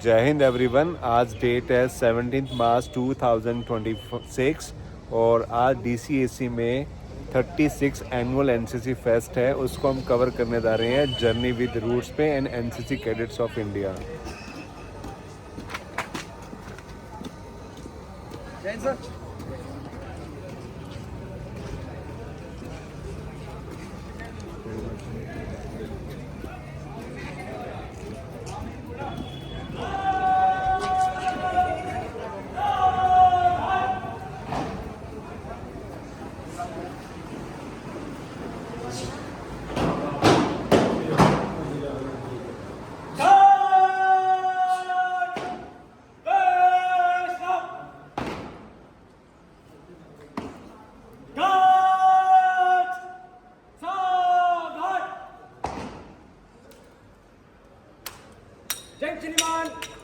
जय हिंद एवरीवन। आज डेट है 17 मार्च 2026 और आज DCAC में 36 एनुअल NCC फेस्ट है, उसको हम कवर करने जा रहे हैं जर्नी विद रूट्स पे and NCC cadets of India.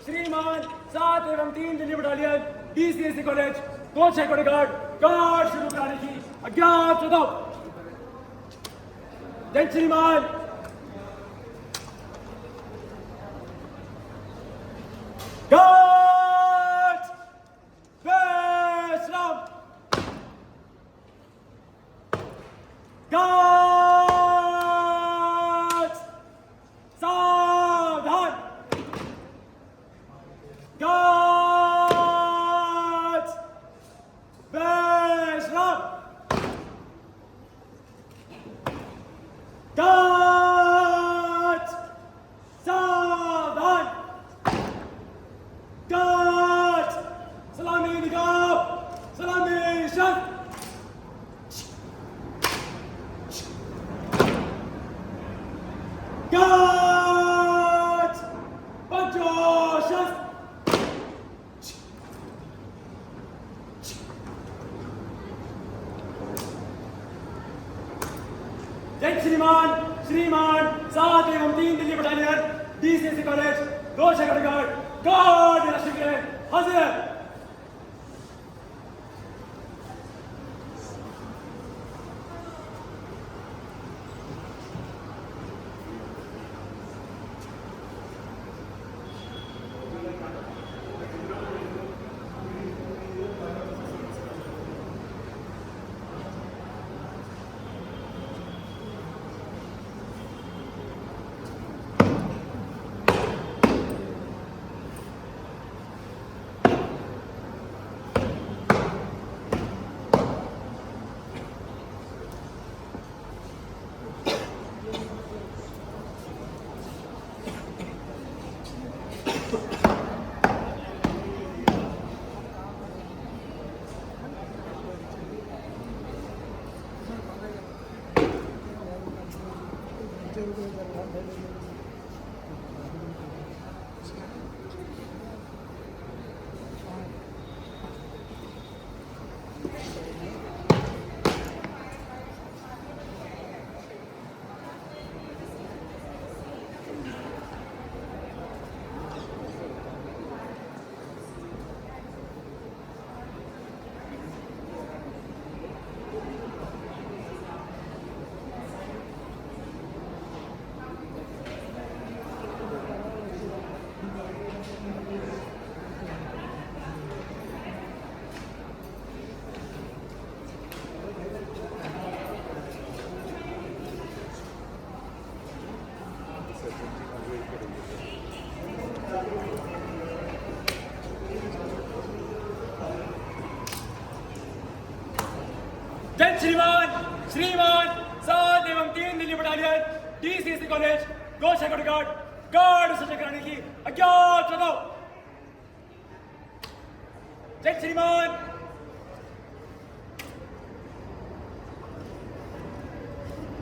श्रीमान 7 एवं 3 Delhi battalion DCAC college 2 security guard शुरू कराने की आज्ञा दो। जय श्रीमान। गार्ड विश्राम। गार्ड सावधान। गार्ड विश्राम। गार्ड सावधान। गार्ड सलामी निगाह। सलामी शस्त्र। गार्ड पंचो शस्त्र। जय श्रीमान। श्रीमान 7 एवं 3 Delhi battalion DCAC college 2 security guard निरीक्षक के हाजिर है। जय श्रीमान। श्रीमान 7 एवं 3 Delhi battalion DCAC college 2 security guard सूचना कराने की आज्ञा दो। जय श्रीमान।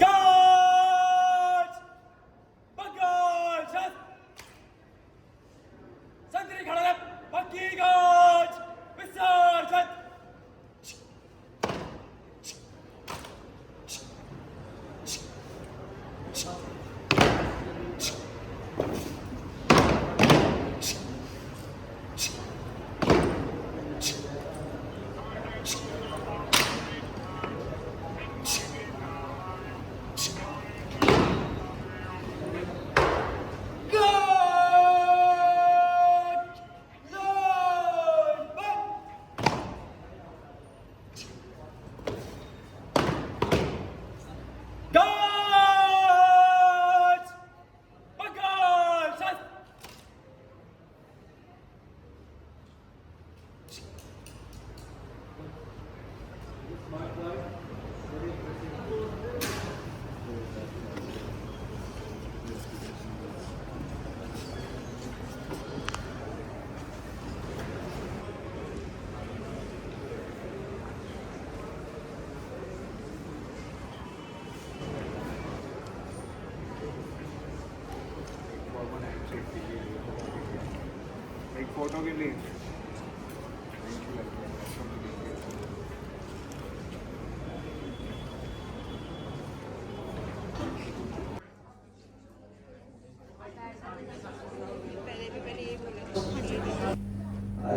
गार्ड बंगाल शस्त्र। संतरी खड़ा है। पक्की गार्ड विसर्जन। फोटो के लिए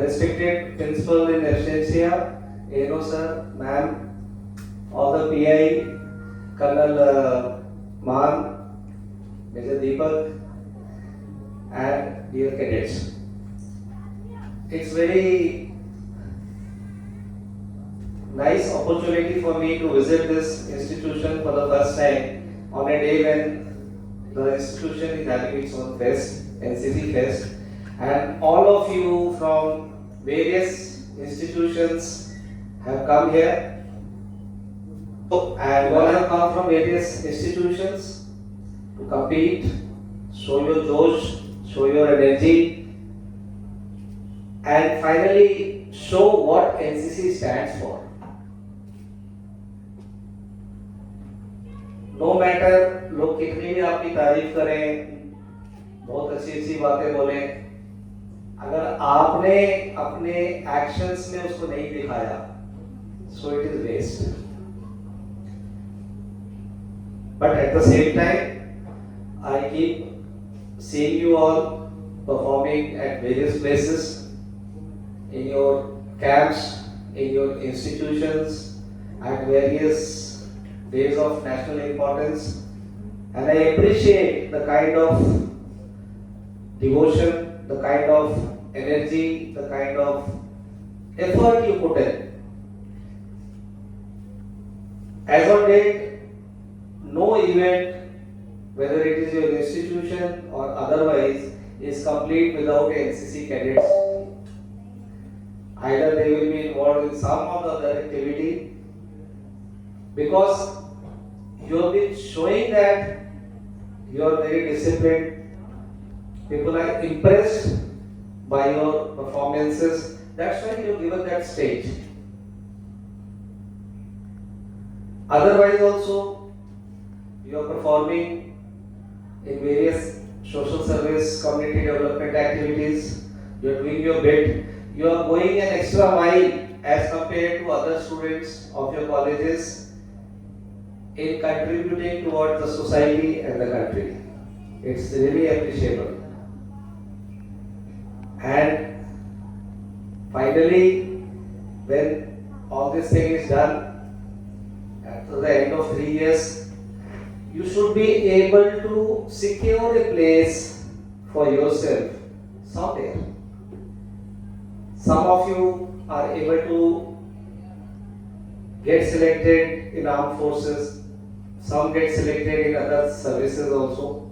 Respected principal in absentia, Eno sir, ma'am, all the PI, Colonel Maan, Major Deepak, and dear cadets. It's very nice opportunity for me to visit this institution for the first time on a day when the institution is having its own fest, NCC Fest, and all of you from various institutions have come here, and you all have come from various institutions to compete, show your josh, show your energy, and finally show what NCC stands for. No matter लोग कितनी भी आपकी तारीफ करें, बहुत अच्छी अच्छी बातें बोलें, अगर आपने अपने एक्शंस में उसको नहीं दिखाया, so it is waste. But at the same time, I keep seeing you all performing at various places, in your camps, in your institutions, at various days of national importance, and I appreciate the kind of devotion, the kind of energy, the kind of effort you put in. As on date, no event, whether it is your institution or otherwise, is complete without NCC cadets. Either they will be involved in some or the other activity, because you have been showing that you are very disciplined. People are impressed by your performances. That's why you are given that stage. Otherwise also, you are performing in various social service, community development activities. You are doing your bit. You are going an extra mile as compared to other students of your colleges in contributing towards the society and the country. It's really appreciable. And finally, when all this thing is done, after the end of 3 years, you should be able to secure a place for yourself somewhere. Some of you are able to get selected in armed forces, some get selected in other services also.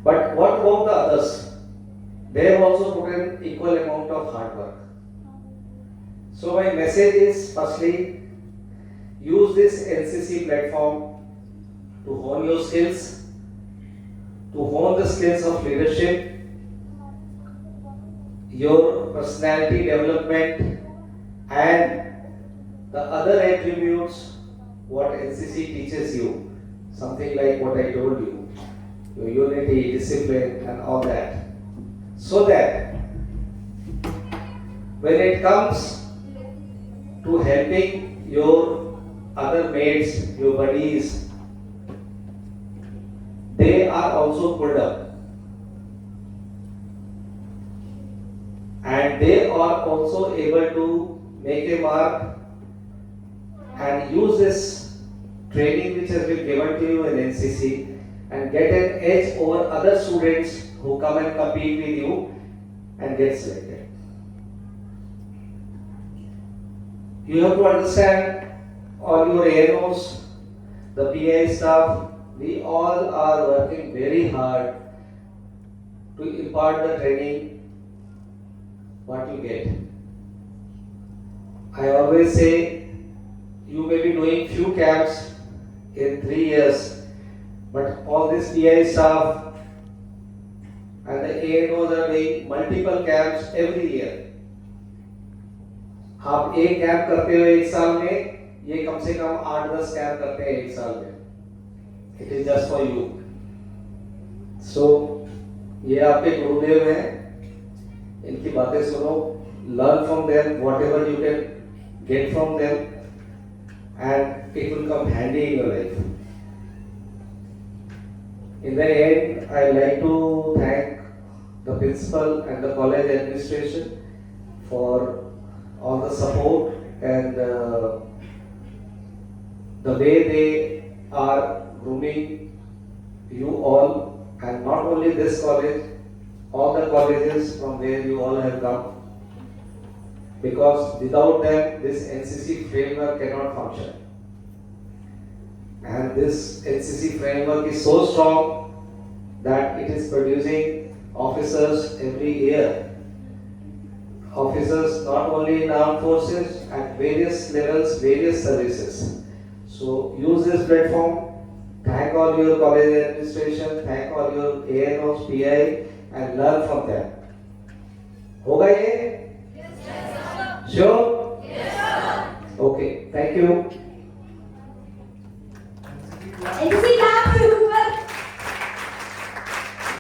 But what about the others? They have also put in equal amount of hard work. So my message is, firstly, use this NCC platform to hone your skills, to hone the skills of leadership, your personality development, and the other attributes what NCC teaches you, something like what I told you, your unity, discipline, and all that. So that when it comes to helping your other mates, your buddies, they are also pulled up. And they are also able to make a mark and use this training which has been given to you in NCC and get an edge over other students who come and compete with you and get selected. You have to understand, all your ANOs, the PI staff, we all are working very hard to impart the training what you get. I always say, you may be doing few camps in 3 years, but all this PI staff and the ANOs are doing multiple camps every year. आप एक camp करते हो एक साल में, ये कम से कम 8-10 camp करते हैं एक साल में. It is just for you. So ये आपके गुरुदेव हैं, इनकी बातें सुनो, learn from them whatever you can get from them, and it will come handy in your life. In the end, I like to thank the principal and the college administration for all the support and the way they are grooming you all, and not only this college, all the colleges from where you all have come, because without them this NCC framework cannot function. And this NCC framework is so strong that it is producing officers every year. Officers not only in armed forces, at various levels, various services. So use this platform. Thank all your college administration, thank all your ANOs, PI, and learn from them. होगा ये? Yes, sir. Sure? Yes, sir. Okay, thank you. NCC